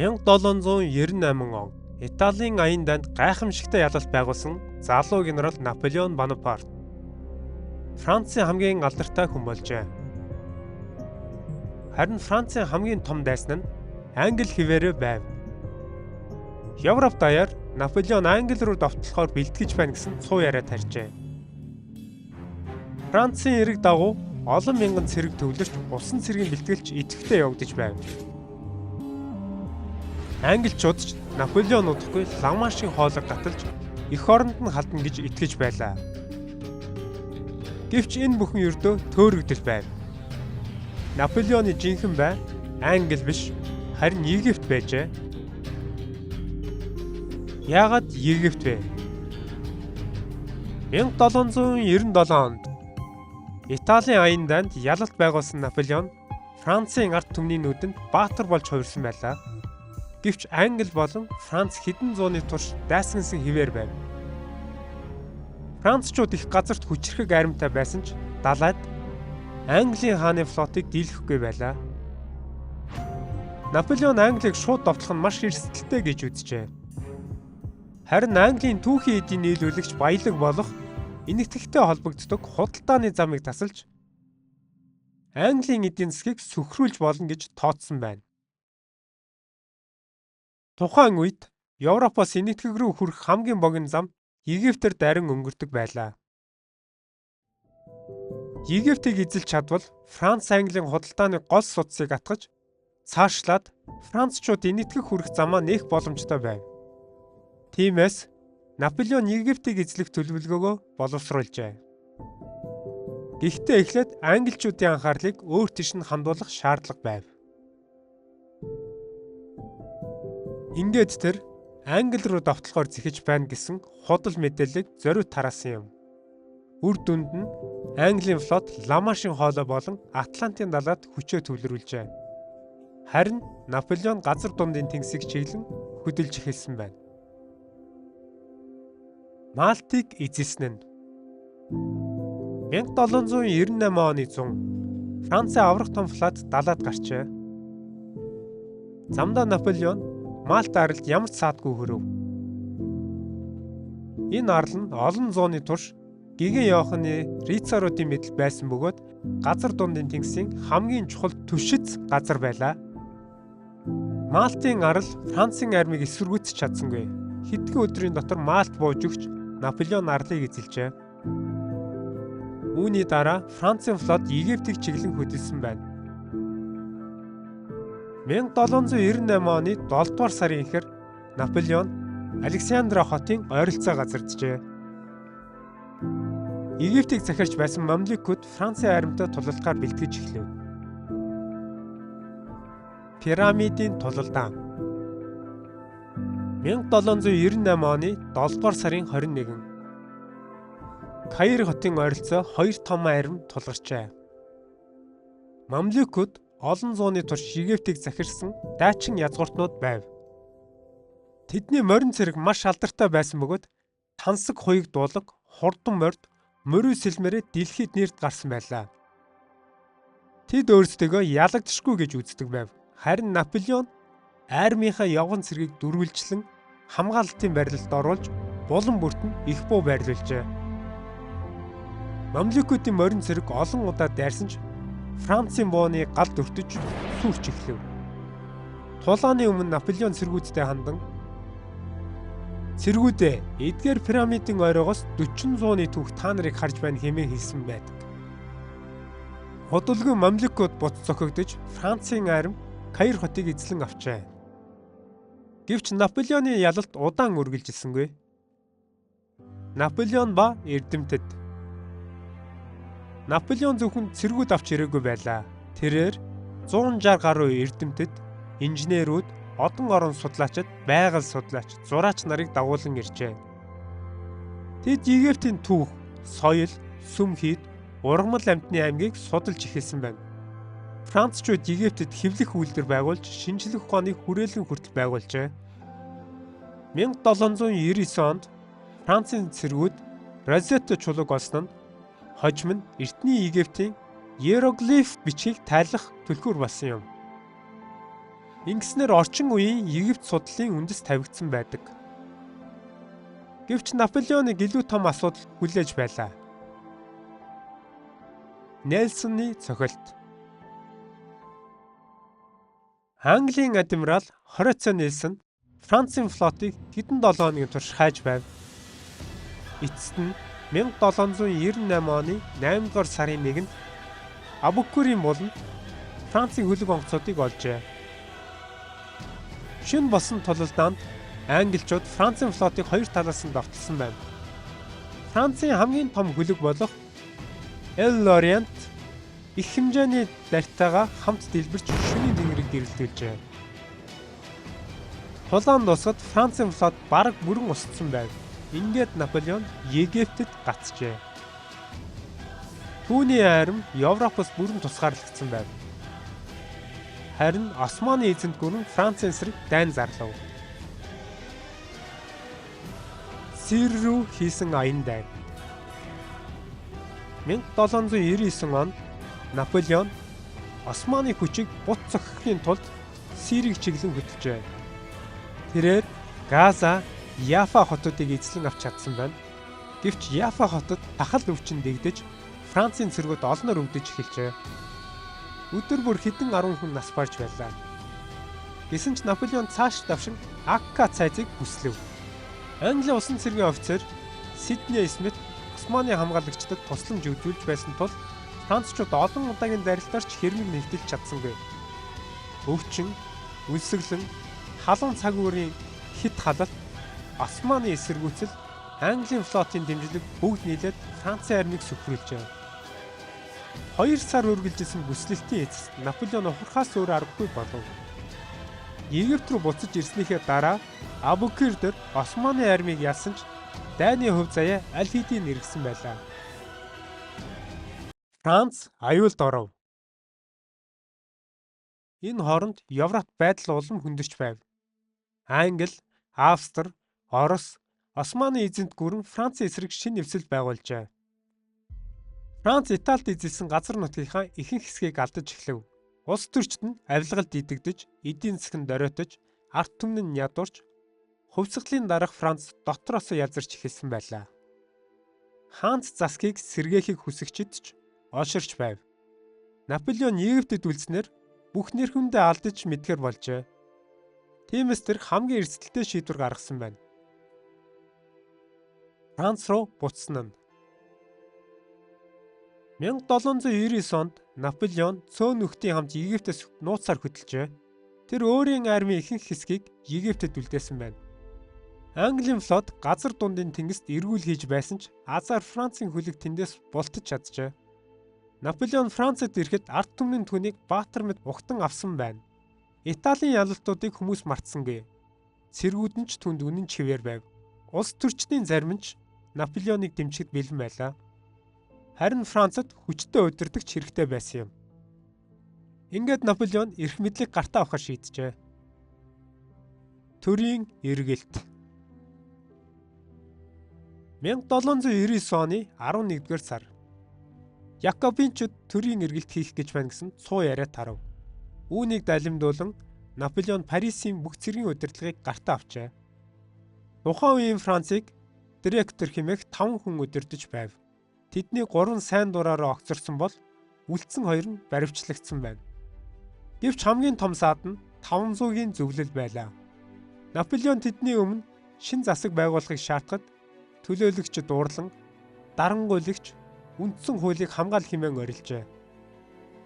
1798 он Италийн аян данд гайхамшигтай ялалт байгуулсан залуу генерал Наполеон Бонапарт Францын хамгийн алдартай хүн болжээ. Харин Францын хамгийн том дайсан нь англи хэвээрээ байв. Европ даяар Наполеон англи руу довтлохоор бэлтгэж байна гэсэн цуу яриа тарьжээ. Францын эрэг дагуу олон мянган цэрэг төвлөрч усан цэргийн бэлтгэлч идэвхтэй явагдаж байв. Англичууд ч Наполеон удахгүй Ла-Маншийн хоолыг гаталж эх оронд нь халдна гэж итгэж байлаа. Гэвч энэ бүхэн ердөө төөрөгдөл байв. Наполеоны жинхэнэ бай Англи биш, харин Египт байжээ. Яагаад Египт вэ? 1797 онд Италийн аян данд ялалт байгуулсан Наполеон Францын ард түмний нүдэнд баатар болж хувирсан байлаа. Гэвч Англи болон Франц хэдэн зууны турш дайсагнасан хэвээр байв. Францчууд их газарт хүчрхэг айрамтай байсан ч далайд Английн хааны флотыг дийлэхгүй байлаа. Наполеон Англиг шууд довтлох нь маш эрсдэлтэй гэж үзжээ. Харин Английн түүхийн эдийн нийлүүлэгч баялаг болох энэтхэгтэй холбогддог худалдааны замыг тасалж Английн эдийн засгийг сөхрүүлж болно гэж тооцсон байна. Тухайн үед Европоос энэтхэг рүү хүрэх хамгийн богино зам Египтээр дарин өнгөрдөг байлаа. Египтийг эзэлж чадвал Франц Английн худалдааны гол судсыг атгаж цаашлаад Францчууд энэтхэг хүрэх замаа нээх боломжтой байв. Тиймээс Наполеон Египтийг эзлэх төлөвлөгөөгөө боловсруулжээ. Гэхдээ эхлээд англичуудын анхаарлыг өөр тийш нь хандуулах шаардлага байв. Ингээд тэр Англи руу довтлохоор зэхэж байна гэсэн худал мэдээллийг зориуд тараасан юм. Үр дүнд нь Английн флот Ла-Маншийн хоолой болон Атлантын далайд хүчээ төвлөрүүлжээ. Харин Наполеон газар дундын тэнгисийг чиглэн хөдөлж эхэлсэн байна. Малтыг эзэлсэн нь 1798 оны 100 Францын аврах том флот далайд гарчээ. Замдаа Наполеон Малт арлд ямар ч саадгүй хөрөв. Энэ арал нь олон зууны турш гигэн Йоханны рицаруудын мэдэл байсан бөгөөд газар дундын тэнгисийн хамгийн чухал түшиц газар байлаа. Малтын арал Францын армийг эсвэргүүцэж чадсангүй. Хэдхэн өдрийн дотор Малт бууж өгч Наполеон арлыг эзэлжээ. Үүний дараа Францын флот Египтийг чиглэн хөдөлсөн байна. 1798 оны 7 дугаар сарын ихэр Наполеон Александра хотын ойролцоо газарджээ. Египтийг захирч байсан мамлюкууд Францын айрамтай тулалдахаар бэлтгэж эхлэв. Пирамидын тулалдаан 1798 оны 7 дугаар сарын 21 Каир хотын ойролцоо 2 том айрам тулгарчээ. Мамлюкууд олон зууны турш Египтийг захирсан дайчин язгууртнууд байв. Тэдний морин цэрэг маш алдартай байсан бөгөөд тансаг хуйг дуулаг, хурдан морд, мөрөө сэлмэрээ дэлхийд нэрд гарсан байлаа. Тэд өөрсдөө ялагдшгүй гэж үздэг байв. Харин Наполеон армийнхаа явган цэргийг дөрвөлжлэн хамгаалалтын барилалд оруулж булан бүрт нь их буу байрлуулжээ. Мамлюкуудын морин цэрэг олон удаа дайрсан ч Францын бууны галд өртөж сүрч эхлэв. Тулааны өмнө Наполеон цэргүүдтэй хандан "Цэргүүдээ, эдгээр пирамидын ойроогоос 40 зууны түүх та нарыг харж байна" хэмээн хэлсэн байдаг. Худалгүй мамлюкууд буц цохигдож Францын арми Каир хотыг эзлэн авчээ. Гэвч Наполеоны ялалт удаан үргэлжилсэнгүй. Наполеон ба эрдэмтэд Наполеон зөвхөн цэргүүд авч ирээгүй байлаа. Тэрээр 160 гаруй эрдэмтэд, инженерүүд, одон орон судлаачид, байгаль судлаач, зураач нарыг дагуулan иржээ. Тэд Египтийн түүх, соёл, сүм хийд, ургамал амьтны аймгийг судалж эхэлсэн байна. Францчууд Египтэд хэвлэх үйлдвэр байгуулж, шинжлэх ухааны хүрээлэн хүртэл байгуулжээ. 1799 онд Францын цэргүүд Розетто чулууг олсон нь хожим нь эртний Египтийн иероглиф бичгийг тайлах түлхүүр болсон юм. Ингэснээр орчин үеийн Египт судлалын үндэс тавигдсан байдаг. Гэвч Наполеоныг илүү том асуудал хүлээж байлаа. Нельсоны цохилт. Английн адмирал Хорацио Нельсон Францын флотыг хэдэн 7 хоногийн турш хайж байв. Эцэст нь 1798 оны 8 дугаар сарын 1-нд Абукүрийн буланд Францын хөлөг онгоцуудыг олжээ. Шөнө босон тулалдаанд англичууд Францын флотыг хоёр талаас нь давталсан байна. Францын хамгийн том хөлөг болох L'Orient их хэмжээний дартайгаа хамт дэлбэрч шөнийн тэнгэрийг гэрэлтүүлжээ. Тулаан дуусахад Францын флот бараг бүрэн устсан байв. Ингээд Наполеон Египтэд гацжээ. Түүний арим Европоос бүрэн тусгаарлагдсан байв. Харин Османы эзэнт гүрэн Францын эсрэг дайн зарлав. Сир рүү хийсэн аян дайн. 1799 онд Наполеон Османы хүчийг бут цохихын тулд Сирийг чиглэн хөтлөжээ. Тэрээр Газа, Яфа хотуудыг эзлэн авч чадсан байна. Гэвч Яфа хотод тахал өвчин дэгдэж Францын цэргүүд олноор өвдөж эхэлжээ. Өдөр бүр хэдэн 10 хүн нас барж байлаа. Гэсэн ч Наполеон цааш давшин Акка цайзыг бүслэв. Английн усан цэргийн офицер Сидней Смит Османы хамгаалагчдад тусламж өгүүлж байсан тул Францчууд олон удаагийн дарилтаарч хэрмэг нэвтэлж чадсангүй. Өвчин, үлсгэлэн, халуун цаг үеийн хит халалт, Османы эсэргүүцэл, Английн флотын дэмжлэг бүгд нийлээд Францын армийг сүхрүүлжээ. 2 сар үргэлжилсэн бүслэлтийн эцэст Наполеон ухрахаас өөр аргагүй болов. Египт рүү буцаж ирснийхээ дараа Абукир дээр Османы армийг ялсан ч дайны хөв заяа аль хэдийн нэргсэн байлаа. Франц аюулд оров. Энэ хооронд Европт байдал улам хөндөрч байв. Англи, Австри, Орос, Османы эзэнт гүрэн Францын эсрэг шинэ эвсэл байгуулжээ. Франц Италид эзэлсэн газар нутгийнхаа ихэнх хэсгийг алдаж эхлэв. Улс төрчид нь авилгалд идэгдэж, эдийн засгийн доройтож, арт түмэн нь ядуурч, хувьсгалын дараах Франц дотроосоо язарч эхэлсэн байлаа. Хаант засгийг сэргээхийг хүсэгчид ч олширч байв. Наполеон Египтэд үлдснээр бүх нэр хүндээ алдаж мэдгэр болжээ. Тиймээс тэр хамгийн эрсдэлтэй шийдвэр гаргасан байна. Франц руу буцсан нь. 1799 онд Наполеон цөөн нөхдийн хамт Египтээс нууцаар хөдөлжээ. Тэр өөрийн армийн ихэнх хэсгийг Египтэд үлдээсэн байна. Английн флот газар дундын тэнгист эргүүл хийж байсан ч азар Францын хөлөг тэндээс бултаж чаджээ. Наполеон Францад ирэхэд арт түмний түүнийг баатар мэд ухтан авсан байна. Италийн ялалтуудыг хүмүүс мартсангүй. Цэргүүд нь ч түнд үнэн чивээр байв. Улс төрчдийн зарим нь ч Наполеоныг дэмжихэд бэлэн байлаа. Харин Францад хүчтэй удирдагч хэрэгтэй байсан юм. Ингээд Наполеон эрх мэдлийг гартаа авахар шийджээ. Төрийн эргэлт. 1799 оны 11-р сар. Якобинчууд төрийн эргэлт хийх гэж байна гэсэн цуу яриа тарав. Үүнийг далимдуулан Наполеон Парисын бүх цэргийн удирдлагыг гартаа авчээ. Тухайн үеийн Францыг директор хэмээх 5 хүн удирдах байв. Тэдний 3 сайн дураараа огцорсон бол үлдсэн 2 нь баривчлагдсан байна. Гэвч хамгийн том саад нь 500-ийн зөвлөл байлаа. Наполеон тэдний өмнө шин засаг байгуулахыг шаардахад төлөөлөгчд дуурлан, дарангуйлагч үндсэн хуулийг хамгаал хэмээн орилжээ.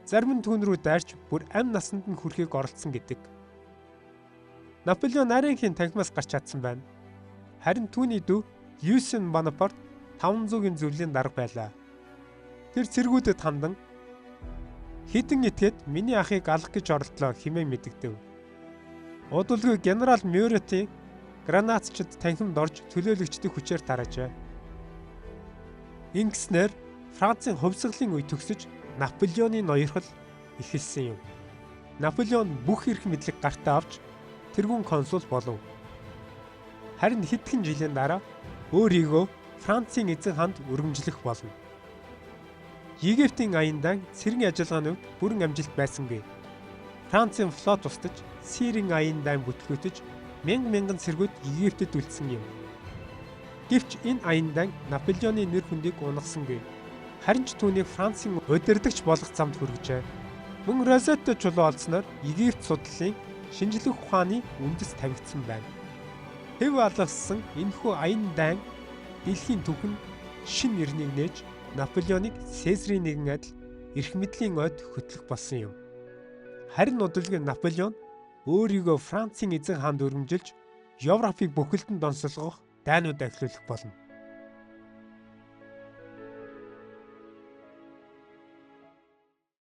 Зарим нь түүн рүү дайрч бүр амь насанд нь хүрэхийг оролцсон гэдэг. Наполеон нарийнхийн танхимаас гарч чадсан байна. Харин түүний дүү Люсien Бонапарт 500-ийн зөвлөлийн дарга байлаа. Тэр цэргүүдэд хандан хитэн итгээд миний ахыг алах гэж оролдлоо хэмээн мэдэгдэв. Удалгүй генерал Мюретийн гранатчид танхимд орж төлөөлөгчдийг хүчээр тараажээ. Ингэснээр Францын хувьсгалын үе төгсөж Наполеоны ноёрхол эхэлсэн юм. Наполеон бүх эрх мэдлэг гартаа авч тэргүүн консул болов. Харин хэдхэн жилийн дараа өөрийгөө Францын эзэн ханд өргөмжлөх болно. Египтийн аяндан цэргийн ажиллагааны хувьд бүрэн амжилт байсангүй. Францын флот устж Сирийн аян дайн бүтлгүүтэж мянган цэргүүд Египтэд үлдсэн юм. Гэвч энэ аян дайн Наполеоны нэр хүндийг унагсангүй. Харин ч түүнийг Францын удирдагч болох замд хүргэжээ. Мөн Розетто чулуу олдсноор Египт судлалын шинжлэх ухааны үндэс тавигдсан байна. Хэв алгасан энэхүү аян дайн дэлхийн түүхэнд шин нэрнийг нээж Наполеоныг Цезарийн нэгэн адил эрх мэдлийн ойд хөтлөх болсон юм. Харин удалгүй Наполеон өөрийгөө Францын эзэн хаанд өргөмжилж Европыг бүхэлдэн донсолгох дайнууд эхлүүлэх болно.